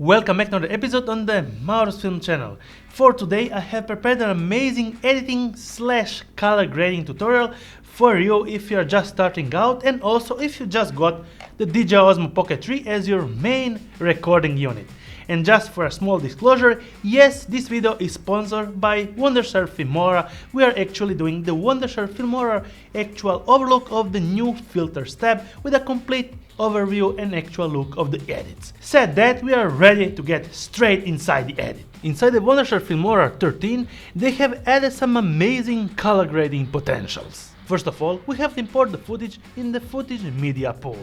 Welcome back to another episode on the MAURO'S Film channel. For today I have prepared an amazing editing / color grading tutorial for you if you are just starting out, and also if you just got the Dji Osmo Pocket 3 as your main recording unit. And just for a small disclosure, yes, this video is sponsored by Wondershare Filmora. We are actually doing the Wondershare Filmora actual overlook of the new filters tab with a complete overview and actual look of the edits. Said that, we are ready to get straight inside the edit. Inside the Wondershare Filmora 13, they have added some amazing color grading potentials. First of all, we have to import the footage in the footage media pool.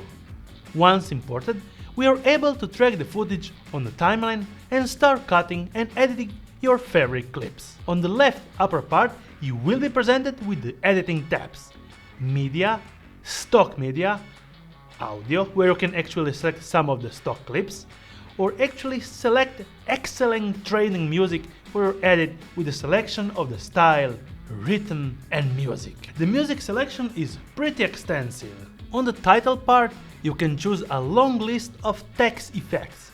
Once imported, we are able to track the footage on the timeline and start cutting and editing your favorite clips. On the left upper part, you will be presented with the editing tabs: Media, Stock Media, Audio, where you can actually select some of the stock clips, or actually select excellent training music for your edit with the selection of the style, rhythm and music. The music selection is pretty extensive. On the title part, you can choose a long list of text effects,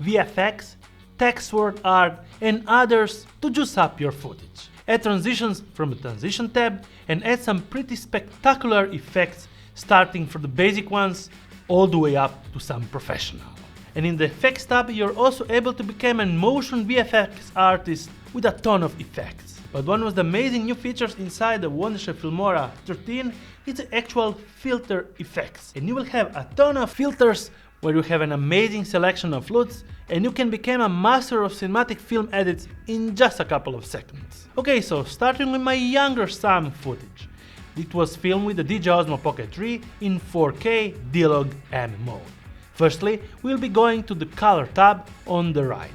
VFX, text word art and others to juice up your footage. Add transitions from the transition tab and add some pretty spectacular effects, starting from the basic ones all the way up to some professional. And in the effects tab, you're also able to become a motion VFX artist with a ton of effects. But one of the amazing new features inside the Wondershare Filmora 13 is the actual filter effects. And you will have a ton of filters where you have an amazing selection of LUTs, and you can become a master of cinematic film edits in just a couple of seconds. Okay, so starting with my younger son footage. It was filmed with the Dji Osmo Pocket 3 in 4K D-Log M mode. Firstly, we'll be going to the color tab on the right,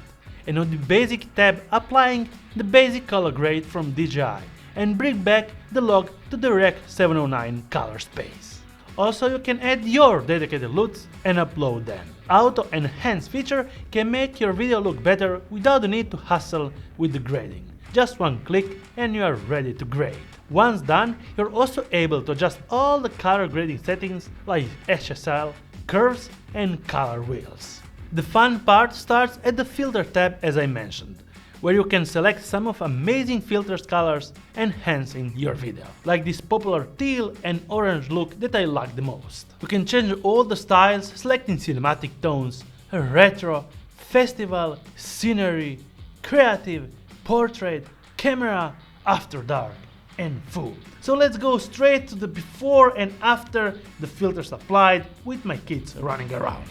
and on the basic tab applying the basic color grade from DJI and bring back the log to the Rec 709 color space. Also, you can add your dedicated LUTs and upload them. Auto Enhance feature can make your video look better without the need to hustle with the grading. Just one click and you are ready to grade. Once done, you're also able to adjust all the color grading settings like HSL, curves and color wheels. The fun part starts at the filter tab, as I mentioned, where you can select some of amazing filters colors enhancing your video, like this popular teal and orange look that I like the most. You can change all the styles, selecting cinematic tones, retro, festival, scenery, creative, portrait, camera, after dark and food. So let's go straight to the before and after the filters applied with my kids running around.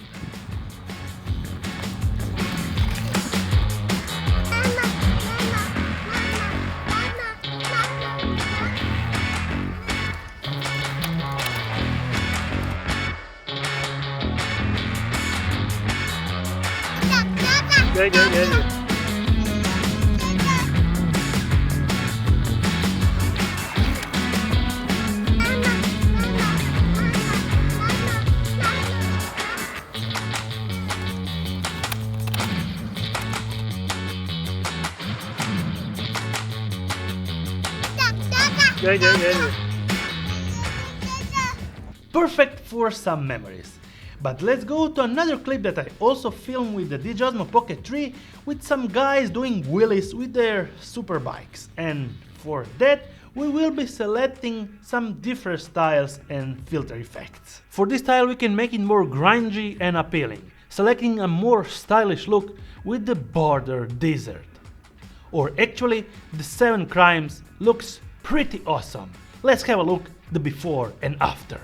Yeah. Perfect for some memories. But let's go to another clip that I also filmed with the Dji Osmo Pocket 3 with some guys doing wheelies with their super bikes. And for that, we will be selecting some different styles and filter effects. For this style, we can make it more grungy and appealing, selecting a more stylish look with the border desert. Or actually, the 7 Crimes looks pretty awesome. Let's have a look the before and after.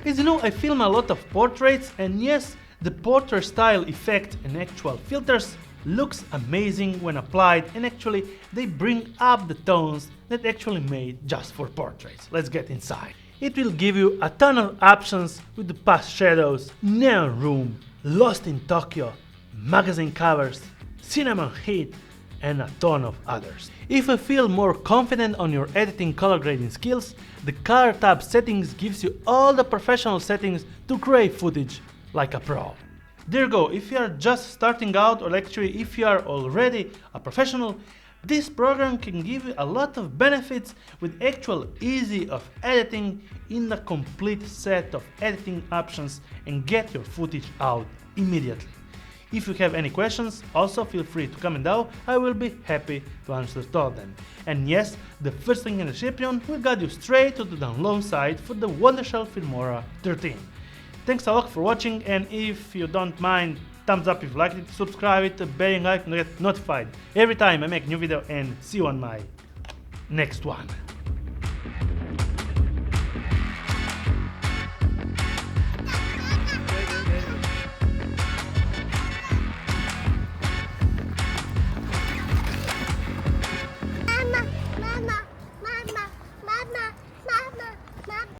As you know, I film a lot of portraits, and yes, the portrait style effect and actual filters looks amazing when applied, and actually they bring up the tones that actually made just for portraits. Let's get inside. It will give you a ton of options with the past shadows, neon room, Lost in Tokyo, magazine covers, cinnamon heat, and a ton of others. If you feel more confident on your editing color grading skills, the color tab settings gives you all the professional settings to create footage like a pro. There you go, if you are just starting out, or actually if you are already a professional, this program can give you a lot of benefits with actual easy of editing in the complete set of editing options and get your footage out immediately. If you have any questions, also feel free to comment down, I will be happy to answer all of them. And yes, the first link in the description will guide you straight to the download site for the Wondershare Filmora 13. Thanks a lot for watching, and if you don't mind, thumbs up if you liked it, subscribe it, bell icon to get notified every time I make a new video, and see you on my next one.